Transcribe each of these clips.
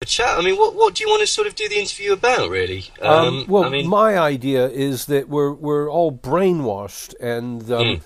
a chat. I mean, what do you want to sort of do the interview about, really? Well, I mean, my idea is that we're all brainwashed, and mm,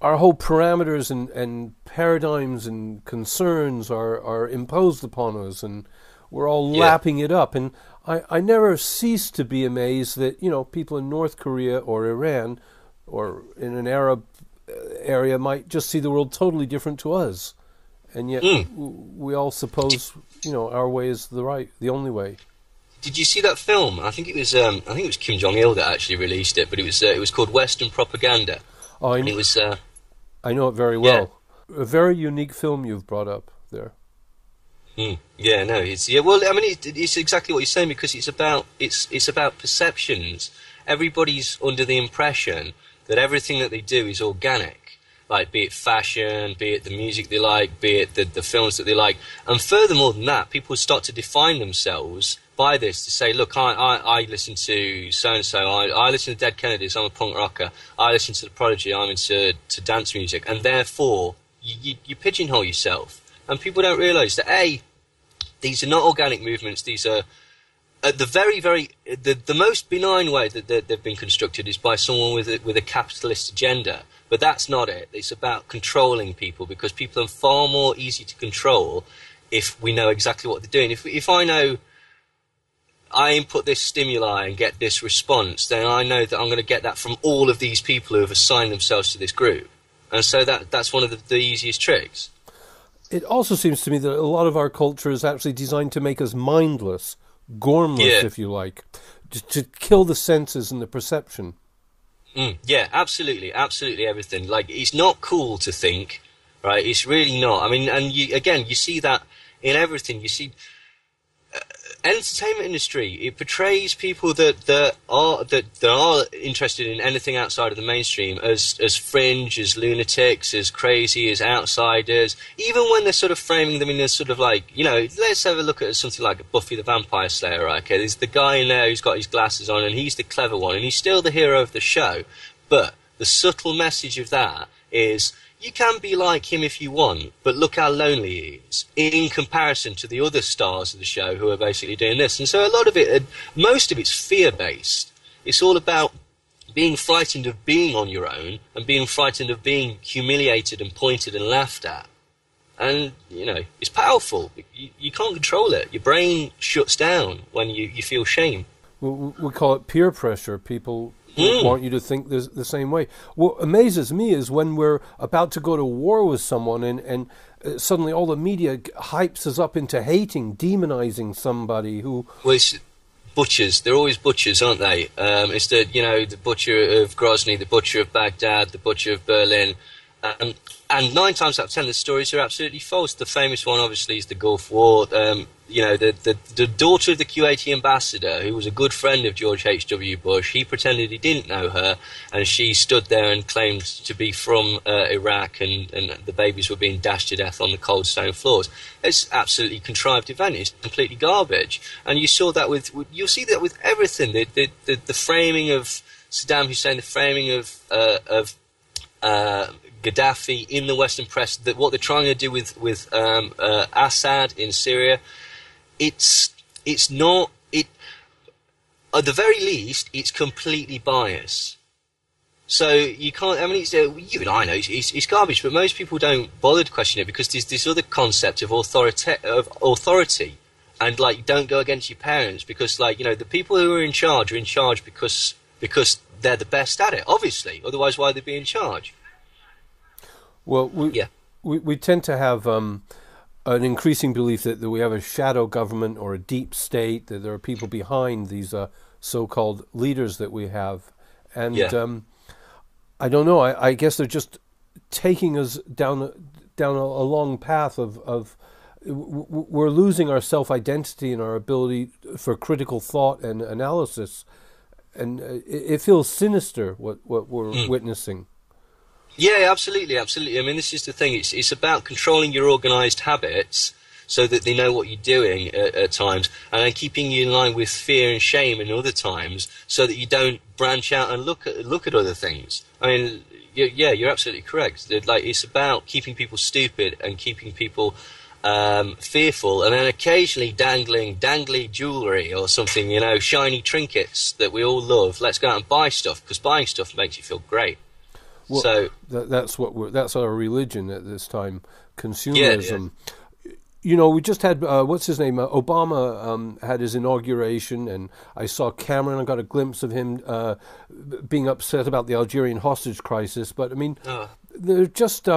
our whole parameters and paradigms and concerns are imposed upon us, and we're all yeah. lapping it up. And I never cease to be amazed that people in North Korea or Iran or in an Arab area might just see the world totally different to us, and yet Mm. we all suppose our way is the only way. Did you see that film? I think it was Kim Jong Il that actually released it, but it was called Western Propaganda, Oh, and it was I know it very yeah. well. A very unique film you've brought up there. Yeah, no, it's yeah. Well, I mean, it's exactly what you're saying because it's about perceptions. Everybody's under the impression that everything that they do is organic, like be it fashion, be it the music they like, be it the films that they like, and furthermore than that, people start to define themselves by this to say, look, I listen to so and so, I listen to Dead Kennedys, I'm a punk rocker, I listen to the Prodigy, I'm into dance music, and therefore you pigeonhole yourself. And people don't realise that these are not organic movements. These are at the the most benign way that they've been constructed is by someone with a capitalist agenda. But that's not it. It's about controlling people because people are far more easy to control if we know exactly what they're doing. If I know I input this stimuli and get this response, then I know that I'm going to get that from all of these people who have assigned themselves to this group. And so that's one of the easiest tricks. It also seems to me that a lot of our culture is actually designed to make us mindless, gormless, Yeah. if you like, to kill the senses and the perception. Yeah, absolutely, absolutely everything. Like, it's not cool to think, right? It's really not. I mean, and you see that in everything. You see, entertainment industry, it portrays people that are interested in anything outside of the mainstream as fringe, as lunatics, as crazy, as outsiders. Even when they're sort of framing them in a sort of like, let's have a look at something like Buffy the Vampire Slayer, right? Okay, there's the guy in there who's got his glasses on and he's the clever one and he's still the hero of the show. But the subtle message of that is, you can be like him if you want, but look how lonely he is in comparison to the other stars of the show who are basically doing this. And so a lot of it, most of it's fear-based. It's all about being frightened of being on your own and being frightened of being humiliated and pointed and laughed at. And, it's powerful. You can't control it. Your brain shuts down when you feel shame. We call it peer pressure. People Mm. want you to think the same way. What amazes me is when we're about to go to war with someone and suddenly all the media hypes us up into hating, demonizing somebody who... Well, it's butchers. They're always butchers, aren't they? It's the butcher of Grozny, the butcher of Baghdad, the butcher of Berlin. And 9 times out of 10, the stories are absolutely false. The famous one, obviously, is the Gulf War. The daughter of the Kuwaiti ambassador, who was a good friend of George H.W. Bush, he pretended he didn't know her, and she stood there and claimed to be from Iraq, and the babies were being dashed to death on the cold stone floors. It's absolutely contrived event. It's completely garbage. And you saw that you'll see that with everything. The framing of Saddam Hussein, the framing of Gaddafi in the Western press, that what they're trying to do with Assad in Syria, it's not, at the very least, it's completely biased. So you can't, I mean, you and I know it's garbage, but most people don't bother to question it because there's this other concept of authority, and like, don't go against your parents because, like, the people who are in charge because they're the best at it, obviously. Otherwise, why would they be in charge? Well, Yeah. we tend to have an increasing belief that we have a shadow government or a deep state, that there are people behind these so-called leaders that we have. And I don't know, I guess they're just taking us down a long path of we're losing our self-identity and our ability for critical thought and analysis. And it feels sinister what we're witnessing. Yeah, absolutely, absolutely. I mean, this is the thing. It's about controlling your organised habits so that they know what you're doing at times, and then keeping you in line with fear and shame in other times so that you don't branch out and look at other things. I mean, yeah, you're absolutely correct. Like, it's about keeping people stupid and keeping people fearful, and then occasionally dangly jewellery or something, shiny trinkets that we all love. Let's go out and buy stuff, because buying stuff makes you feel great. Well, so that's our religion at this time, consumerism. Yeah. We just had what's his name? Obama had his inauguration, and I saw Cameron. I got a glimpse of him being upset about the Algerian hostage crisis. But I mean, they're just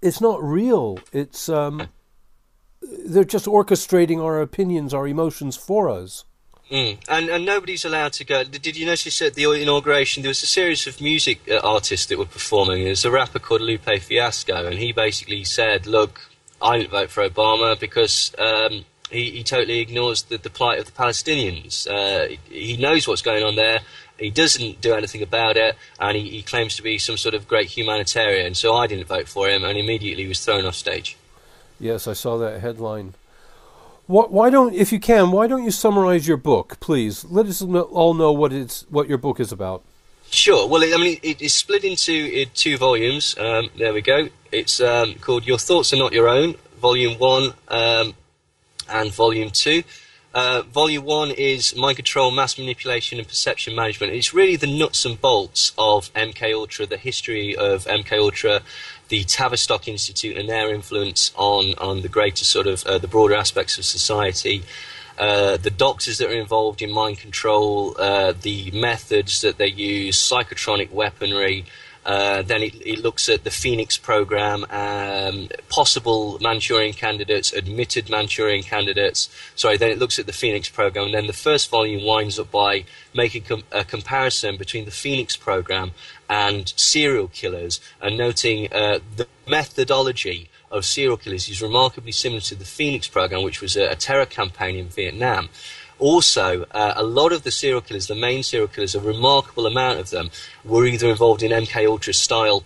it's not real. It's they're just orchestrating our opinions, our emotions for us. And nobody's allowed to go. Did you notice at the inauguration there was a series of music artists that were performing? There's a rapper called Lupe Fiasco, and he basically said, look, I didn't vote for Obama because he totally ignores the plight of the Palestinians. He knows what's going on there. He doesn't do anything about it, and he claims to be some sort of great humanitarian. So I didn't vote for him, and immediately was thrown off stage. Yes, I saw that headline. Why don't you summarize your book, please? Let us all know what your book is about. Sure. Well, it is split into 2 volumes. There we go. It's called Your Thoughts Are Not Your Own, Volume 1 and Volume 2. Volume 1 is Mind Control, Mass Manipulation and Perception Management. It's really the nuts and bolts of MKUltra, the history of MKUltra, the Tavistock Institute and their influence on the greater sort of the broader aspects of society, the doctors that are involved in mind control, the methods that they use, psychotronic weaponry. Then it looks at the Phoenix program, possible Manchurian candidates, admitted Manchurian candidates. Then it looks at the Phoenix program, and then the first volume winds up by making a comparison between the Phoenix program and serial killers, and noting the methodology of serial killers is remarkably similar to the Phoenix program, which was a terror campaign in Vietnam. Also, a lot of the serial killers, the main serial killers, a remarkable amount of them, were either involved in MKUltra style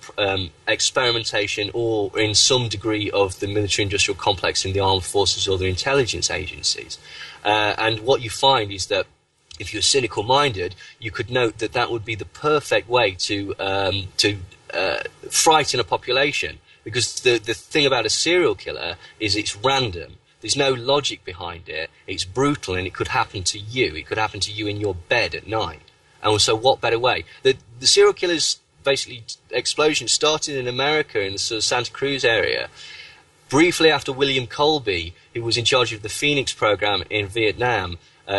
experimentation or in some degree of the military-industrial complex in the armed forces or the intelligence agencies. And what you find is that if you're cynical-minded, you could note that would be the perfect way to frighten a population. Because the thing about a serial killer is it's random. There's no logic behind it. It's brutal, and it could happen to you. It could happen to you in your bed at night. And so what better way? The serial killers, basically, explosion started in America, in the sort of Santa Cruz area, briefly after William Colby, who was in charge of the Phoenix program in Vietnam,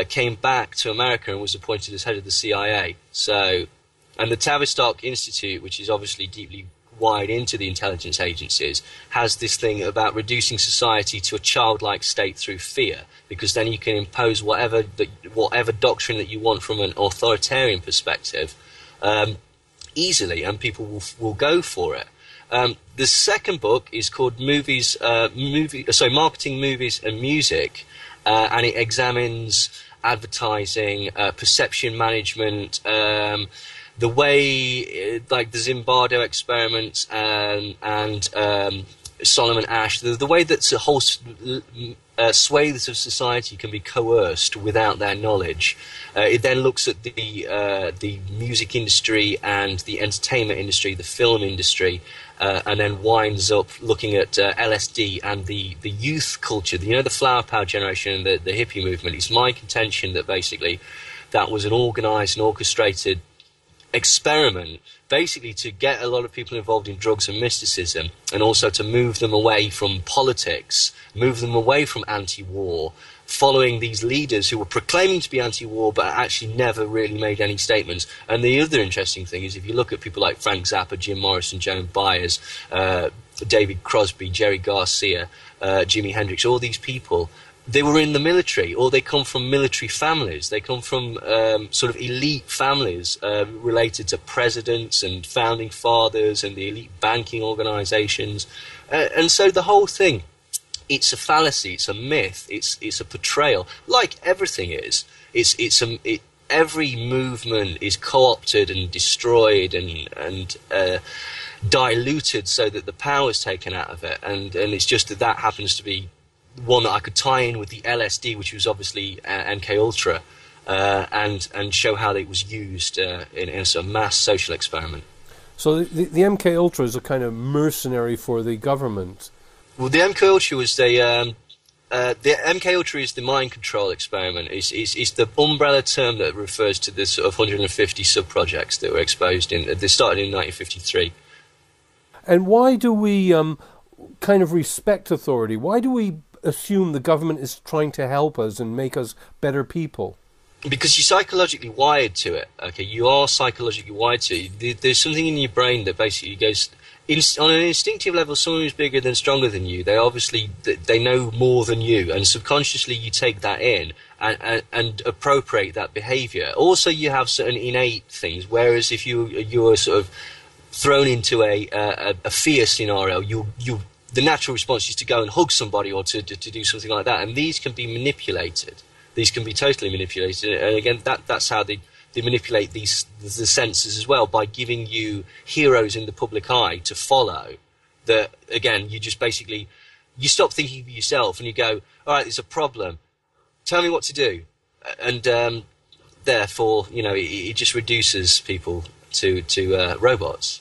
came back to America and was appointed as head of the CIA. And the Tavistock Institute, which is obviously deeply wired into the intelligence agencies, has this thing about reducing society to a childlike state through fear, because then you can impose whatever doctrine that you want from an authoritarian perspective easily, and people will go for it. The second book is called Marketing, Movies and Music, and it examines advertising, perception management, the way, like the Zimbardo experiments and Solomon Asch, the way that a whole swathes of society can be coerced without their knowledge. It then looks at the music industry and the entertainment industry, the film industry, and then winds up looking at LSD and the youth culture, the flower power generation and the hippie movement. It's my contention that basically that was an organized and orchestrated experiment, basically to get a lot of people involved in drugs and mysticism, and also to move them away from politics, move them away from anti-war, following these leaders who were proclaiming to be anti-war but actually never really made any statements. And the other interesting thing is, if you look at people like Frank Zappa, Jim Morrison, Joan Baez, David Crosby, Jerry Garcia, Jimi Hendrix, all these people, they were in the military, or they come from military families. They come from sort of elite families related to presidents and founding fathers and the elite banking organizations. And so the whole thing, it's a fallacy, it's a myth, it's a portrayal, like everything is. Every movement is co-opted and destroyed and diluted so that the power is taken out of it. And it's just that happens to be one that I could tie in with the LSD, which was obviously MKUltra, and show how it was used in a sort of mass social experiment. So the MKUltra is a kind of mercenary for the government. Well, the MK Ultra was the MK Ultra is the mind control experiment. It's the umbrella term that refers to the sort of 150 sub-projects that were exposed they started in 1953. And why do we kind of respect authority? Why do we assume the government is trying to help us and make us better people? Because you're psychologically wired to it. Okay, you are psychologically wired to it. There's something in your brain that basically goes on an instinctive level. Someone who's bigger than, stronger than you, they know more than you, and subconsciously you take that in and appropriate that behaviour. Also, you have certain innate things. Whereas if you're sort of thrown into a fear scenario, the natural response is to go and hug somebody or to do something like that. And these can be manipulated. These can be totally manipulated. And again, that's how they manipulate the senses as well, by giving you heroes in the public eye to follow. That, again, you just basically, you stop thinking for yourself and you go, all right, there's a problem. Tell me what to do. And therefore, it just reduces people to robots.